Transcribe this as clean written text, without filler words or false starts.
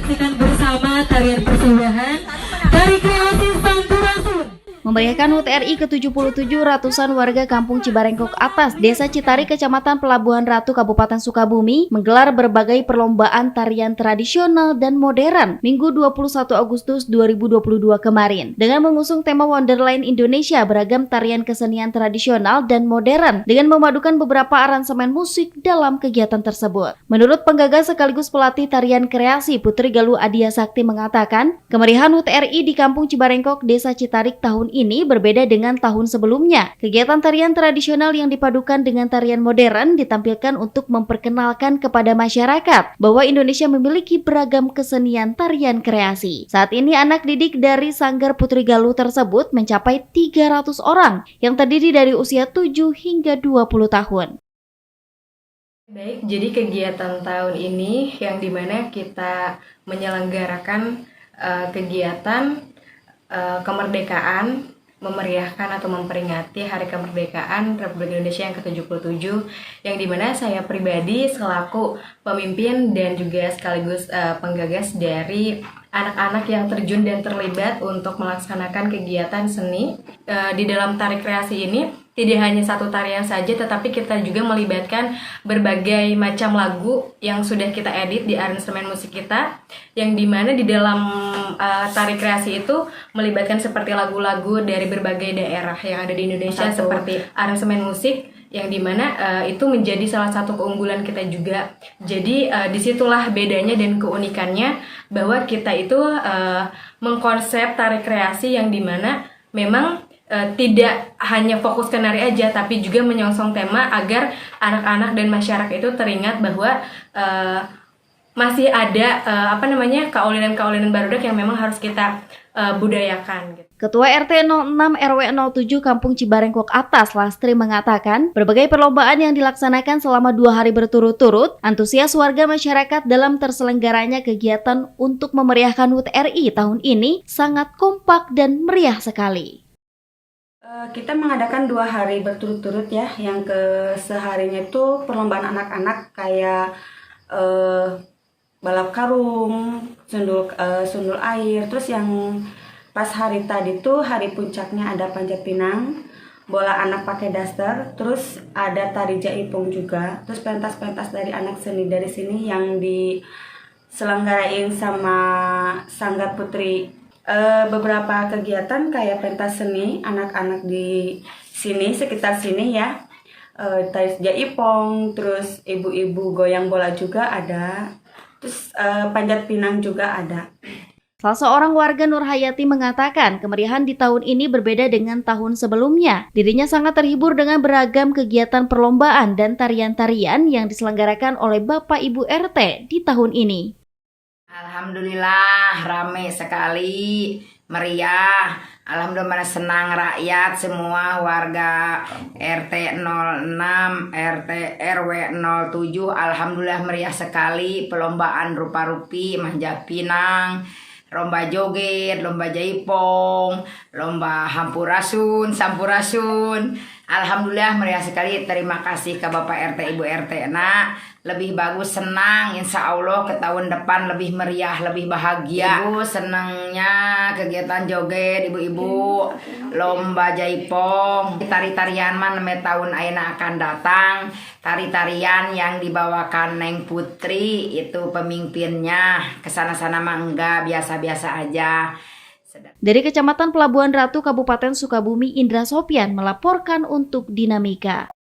menyaksikan bersama tarian persembahan dari kreasi Sampurasun. Memeriahkan HUT RI ke-77, ratusan warga Kampung Cibarengkok Atas, Desa Citari, Kecamatan Pelabuhan Ratu, Kabupaten Sukabumi, menggelar berbagai perlombaan tarian tradisional dan modern Minggu 21 Agustus 2022 kemarin. Dengan mengusung tema Wonderland Indonesia, beragam tarian kesenian tradisional dan modern dengan memadukan beberapa aransemen musik dalam kegiatan tersebut. Menurut penggagas sekaligus pelatih tarian kreasi Putri Galuh Adia Sakti mengatakan, kemeriahan HUT RI di Kampung Cibarengkok, Desa Citarik tahun ini berbeda dengan tahun sebelumnya. Kegiatan tarian tradisional yang dipadukan dengan tarian modern ditampilkan untuk memperkenalkan kepada masyarakat bahwa Indonesia memiliki beragam kesenian tarian kreasi. Saat ini anak didik dari Sanggar Putri Galuh tersebut mencapai 300 orang yang terdiri dari usia 7 hingga 20 tahun. Baik, jadi kegiatan tahun ini yang dimana kita menyelenggarakan kegiatan kemerdekaan, memeriahkan atau memperingati Hari Kemerdekaan Republik Indonesia yang ke-77, yang dimana saya pribadi selaku pemimpin dan juga sekaligus penggagas dari anak-anak yang terjun dan terlibat untuk melaksanakan kegiatan seni di dalam tari kreasi ini. Tidak hanya satu tarian saja, tetapi kita juga melibatkan berbagai macam lagu yang sudah kita edit di aransemen musik kita, yang dimana di dalam tari kreasi itu melibatkan seperti lagu-lagu dari berbagai daerah yang ada di Indonesia, seperti aransemen musik, yang dimana itu menjadi salah satu keunggulan kita juga. Jadi disitulah bedanya dan keunikannya, bahwa kita itu mengkonsep tari kreasi yang dimana memang tidak hanya fokus ke nari aja, tapi juga menyongsong tema agar anak-anak dan masyarakat itu teringat bahwa masih ada kaulinan-kaulinan barudak yang memang harus kita budayakan gitu. Ketua RT 06 RW 07 Kampung Cibarengkok Atas, Lastri, mengatakan berbagai perlombaan yang dilaksanakan selama 2 hari berturut-turut, antusias warga masyarakat dalam terselenggaranya kegiatan untuk memeriahkan HUT RI tahun ini sangat kompak dan meriah sekali. Kita mengadakan 2 hari berturut-turut ya, yang seharinya itu perlombaan anak-anak kayak balap karung, sundul air, terus yang pas hari tadi tuh hari puncaknya ada panjat pinang, bola anak pakai daster, terus ada tari jaipong juga, terus pentas-pentas dari anak seni dari sini yang diselenggarain sama Sanggar Putri. Beberapa kegiatan kayak pentas seni anak-anak di sini, sekitar sini ya, tari jaipong, terus ibu-ibu goyang bola juga ada, terus panjat pinang juga ada. Salah seorang warga Nurhayati mengatakan kemeriahan di tahun ini berbeda dengan tahun sebelumnya. Dirinya sangat terhibur dengan beragam kegiatan perlombaan dan tarian-tarian yang diselenggarakan oleh Bapak Ibu RT di tahun ini. Alhamdulillah rame sekali, meriah. Alhamdulillah senang rakyat semua warga RT 06, RT RW 07. Alhamdulillah meriah sekali, perlombaan rupa-rupi, manjat pinang, lomba joget, lomba jaipong, lomba sampurasun. Alhamdulillah meriah sekali. Terima kasih ke Bapak RT, Ibu RT. Lebih bagus, senang. Insya Allah ke tahun depan lebih meriah, lebih bahagia. Ibu senangnya kegiatan joget, ibu-ibu lomba jaipong. Tari-tarian mah 6 tahun ayeuna akan datang. Tari-tarian yang dibawakan Neng Putri itu pemimpinnya. Kesana-sana mah enggak, biasa-biasa aja. Dari Kecamatan Pelabuhan Ratu, Kabupaten Sukabumi, Indra Sopyan melaporkan untuk Dinamika.